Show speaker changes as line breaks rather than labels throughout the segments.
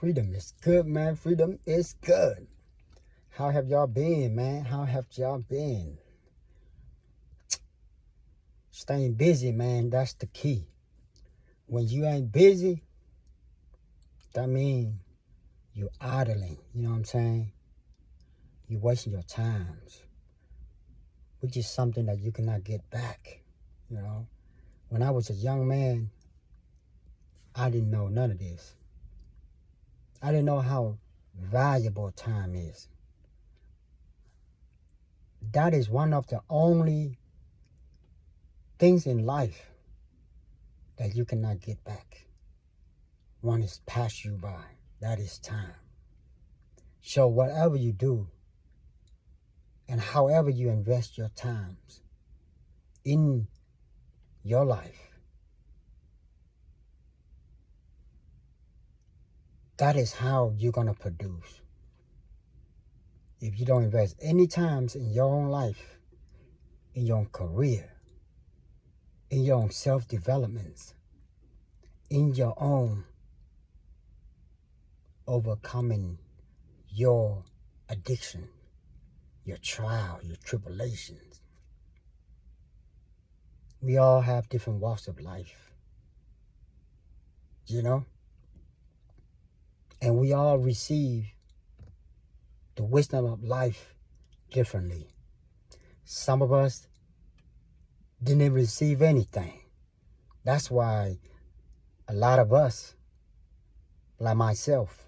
Freedom is good, man. Freedom is good. How have y'all been, man? How have y'all been? Staying busy, man. That's the key. When you ain't busy, that means you're idling. You know what I'm saying? You're wasting your times, which is something that you cannot get back. You know, when I was a young man, I didn't know none of this. I didn't know how valuable time is. That is one of the only things in life that you cannot get back. One is pass you by. That is time. So whatever you do and however you invest your times in your life, that is how you're going to produce. If you don't invest any times in your own life, in your own career, in your own self-development, in your own overcoming your addiction, your trial, your tribulations. We all have different walks of life, you know? And we all receive the wisdom of life differently. Some of us didn't receive anything. That's why a lot of us, like myself,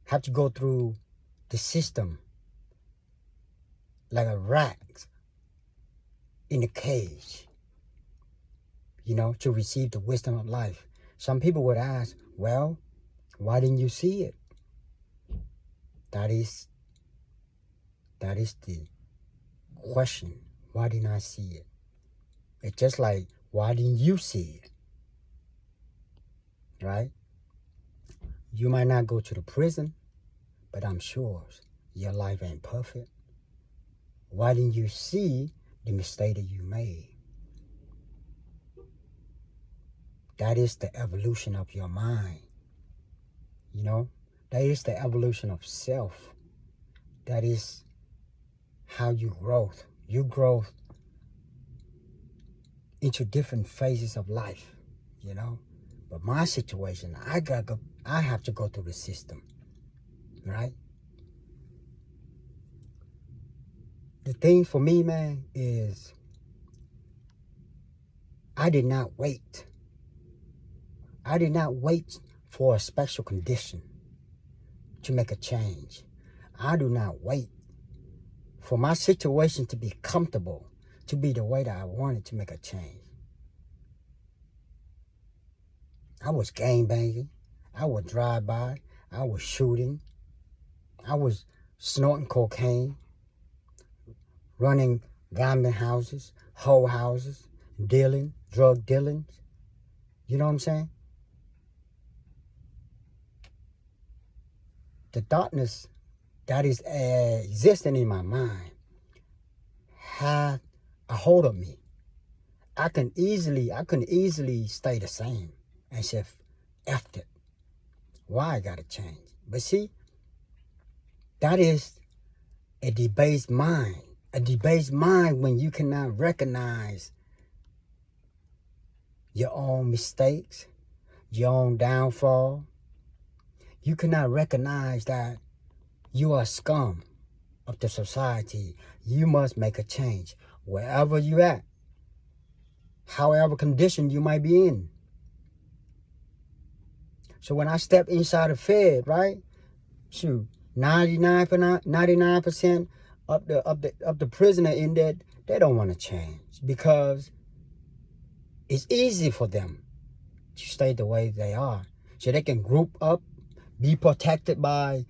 have to go through the system like a rat in a cage, you know, to receive the wisdom of life. Some people would ask, well, why didn't you see it? That is the question. Why didn't I see it? It's just like, why didn't you see it? Right? You might not go to the prison, but I'm sure your life ain't perfect. Why didn't you see the mistake that you made? That is the evolution of your mind. You know, that is the evolution of self. That is how you grow. You grow into different phases of life, you know. But my situation, I have to go through the system, right? The thing for me, man, is I did not wait. I did not wait for a special condition to make a change. I do not wait for my situation to be comfortable, to be the way that I wanted to make a change. I was gangbanging. I was drive-by. I was shooting. I was snorting cocaine, running gambling houses, hoe houses, dealing, drug dealing. You know what I'm saying? The darkness that is existing in my mind had a hold of me. I can easily stay the same and say, F it. Why I gotta change? But see, that is a debased mind. A debased mind when you cannot recognize your own mistakes, your own downfall. You cannot recognize that you are scum of the society. You must make a change wherever you at, however condition you might be in. So when I step inside the Fed, right? Shoot, 99% of the prisoner in there, they don't want to change because it's easy for them to stay the way they are. So they can group up, be protected by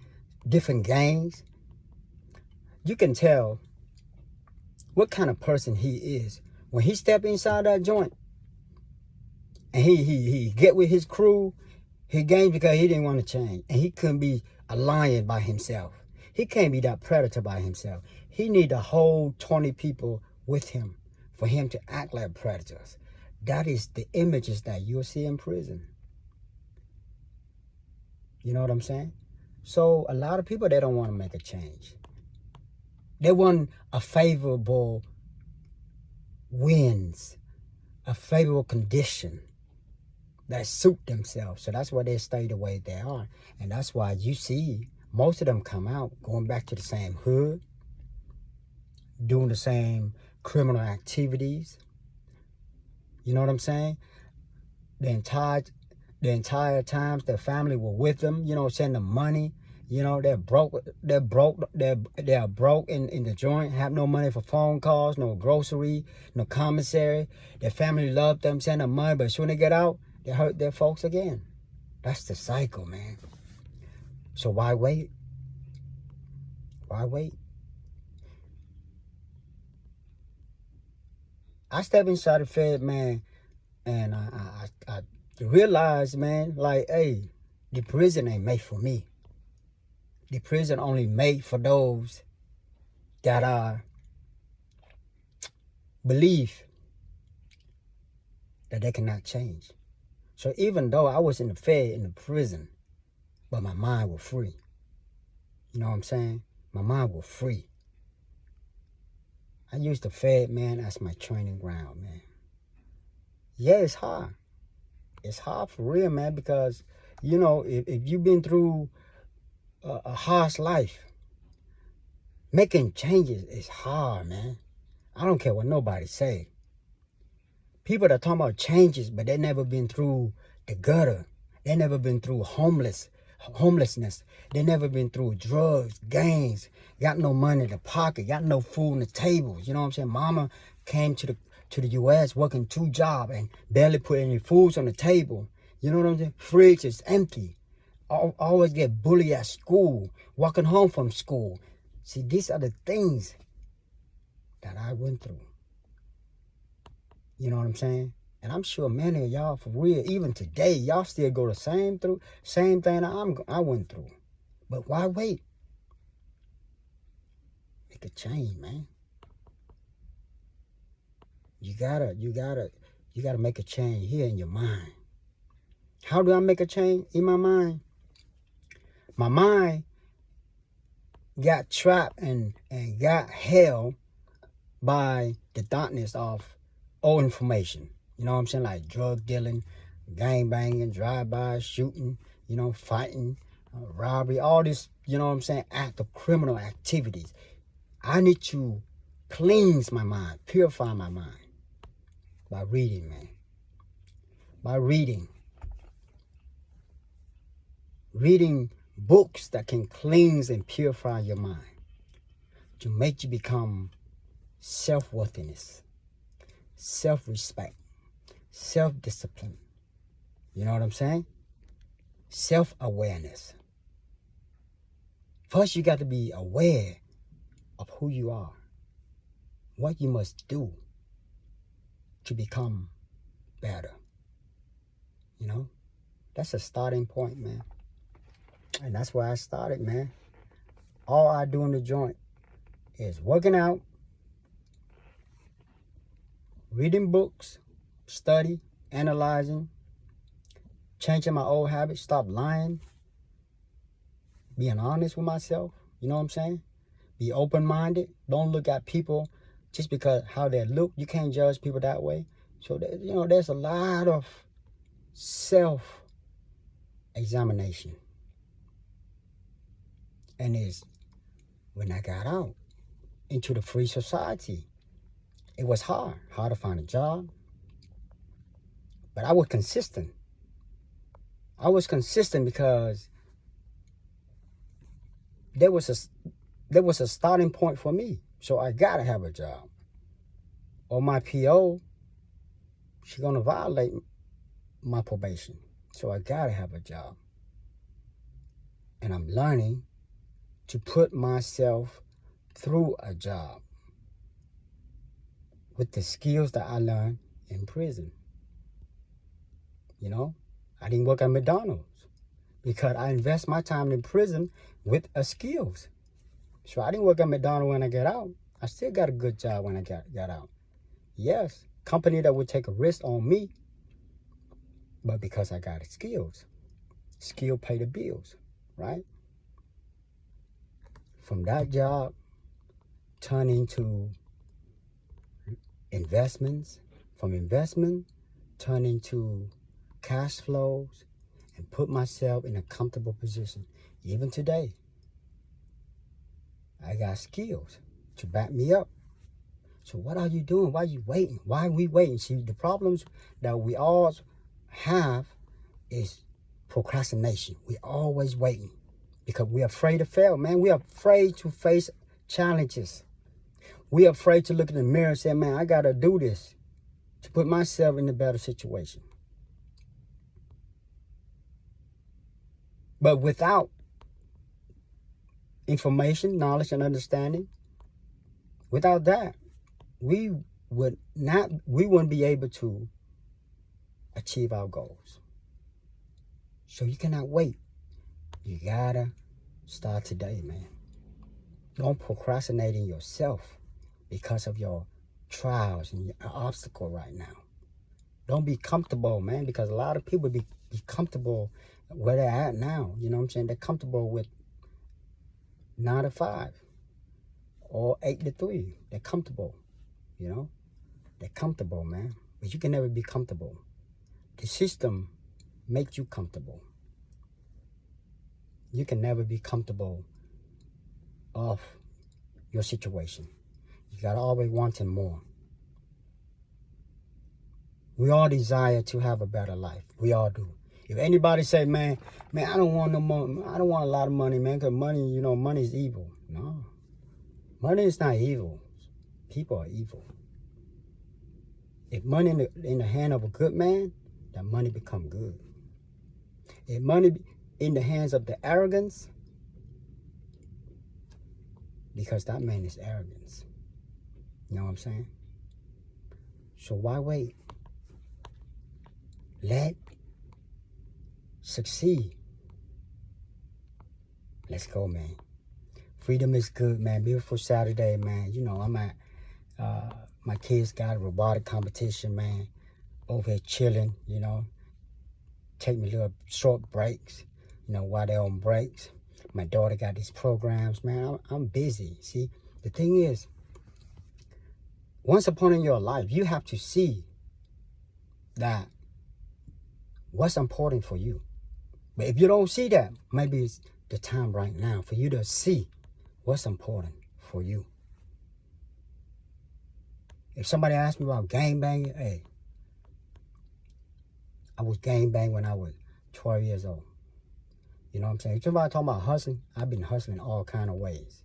different gangs. You can tell what kind of person he is when he step inside that joint and he get with his crew. He gained because he didn't want to change, and he couldn't be a lion by himself. He can't be that predator by himself. He need a whole 20 people with him for him to act like predators. That is the images that you'll see in prison. You know what I'm saying? So a lot of people, they don't want to make a change. They want a favorable winds, a favorable condition that suit themselves. So that's why they stay the way they are. And that's why you see most of them come out going back to the same hood, doing the same criminal activities. You know what I'm saying? The entire times their family were with them, send them money. They're broke, they're broke in the joint, have no money for phone calls, no grocery, no commissary. Their family loved them, send them money, but as soon as they get out, they hurt their folks again. That's the cycle, man. So why wait? Why wait? I stepped inside the Fed, man, and I realized, man, like, hey, the prison ain't made for me. The prison only made for those that believe that they cannot change. So even though I was in the Fed, in the prison, but my mind was free. You know what I'm saying? My mind was free. I used the Fed, man, as my training ground, man. Yeah, it's hard. It's hard for real, man, because, if you've been through a harsh life, making changes is hard, man. I don't care what nobody say. People that talk about changes, but they never been through the gutter. They never been through homelessness. They never been through drugs, gangs, got no money in the pocket, got no food on the tables. You know what I'm saying? Mama came to the U.S. working 2 jobs and barely put any foods on the table. You know what I'm saying? Fridge is empty. Always get bullied at school, walking home from school. See, these are the things that I went through. You know what I'm saying? And I'm sure many of y'all, for real, even today, y'all still go the same thing I went through. But why wait? Make a change, man. You gotta make a change here in your mind. How do I make a change in my mind? My mind got trapped and got held by the darkness of old information. You know what I'm saying? Like drug dealing, gang banging, drive-by shooting, fighting, robbery, all this, act of criminal activities. I need to cleanse my mind, purify my mind by reading, man. By reading. Reading books that can cleanse and purify your mind to make you become self-worthiness, self-respect, self-discipline. You know what I'm saying? Self-awareness. First, you got to be aware of who you are, what you must do to become better. That's a starting point, man. And that's where I started, man. All I do in the joint is working out, reading books, study, analyzing, changing my old habits, stop lying, being honest with myself. You know what I'm saying? Be open-minded. Don't look at people just because how they look. You can't judge people that way. So, there's a lot of self-examination. And it's when I got out into the free society, it was hard to find a job. But I was consistent. I was consistent because there was a starting point for me. So I gotta have a job. Or my PO, she's gonna violate my probation. So I gotta have a job. And I'm learning to put myself through a job with the skills that I learned in prison. I didn't work at McDonald's because I invest my time in prison with skills. So I didn't work at McDonald's when I got out. I still got a good job when I got out. Yes, company that would take a risk on me, but because I got skills. Skill pay the bills, right? From that job, turn into investments. From investment, turn into cash flows, and put myself in a comfortable position. Even today, I got skills to back me up. So what are you doing? Why are you waiting? Why are we waiting? See, the problems that we all have is procrastination. We're always waiting because we're afraid to fail, man. We're afraid to face challenges. We're afraid to look in the mirror and say, man, I got to do this to put myself in a better situation. But without information, knowledge, and understanding, without that, we wouldn't be able to achieve our goals. So you cannot wait. You gotta start today, man. Don't procrastinate in yourself because of your trials and your obstacle right now. Don't be comfortable, man, because a lot of people be comfortable where they're at now. You know what I'm saying? They're comfortable with 9 to 5 or 8 to 3. They're comfortable, you know? They're comfortable, man. But you can never be comfortable. The system makes you comfortable. You can never be comfortable of your situation. You gotta always wanting more. We all desire to have a better life. We all do. If anybody say, man, I don't want no more. I don't want a lot of money, man, because money, money is evil. No, money is not evil. People are evil. If money in the hand of a good man, that money become good. If money in the hands of the arrogance, because that man is arrogance. You know what I'm saying? So why wait? Let succeed. Let's go, man. Freedom is good, man. Beautiful Saturday, man. I'm at, my kids got a robotic competition, man. Over here chilling, Take me little short breaks, while they're on breaks. My daughter got these programs, man. I'm busy. See, the thing is, once upon in your life, you have to see that what's important for you. But if you don't see that, maybe it's the time right now for you to see what's important for you. If somebody asks me about gangbanging, hey, I was gangbanging when I was 12 years old. You know what I'm saying? If somebody talking about hustling, I've been hustling all kind of ways.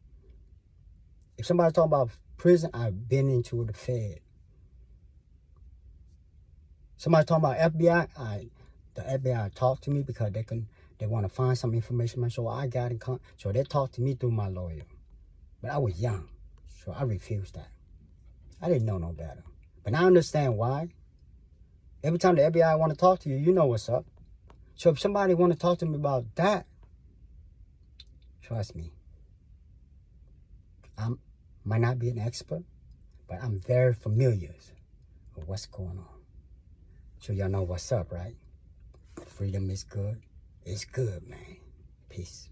If somebody talking about prison, I've been into the Fed. Somebody talking about FBI, the FBI talked to me because they want to find some information. So I got in contact. So they talked to me through my lawyer. But I was young, so I refused that. I didn't know no better. But now I understand why. Every time the FBI want to talk to you, you know what's up. So if somebody want to talk to me about that, trust me, I might not be an expert, but I'm very familiar with what's going on. So y'all know what's up, right? Freedom is good. It's good, man. Peace.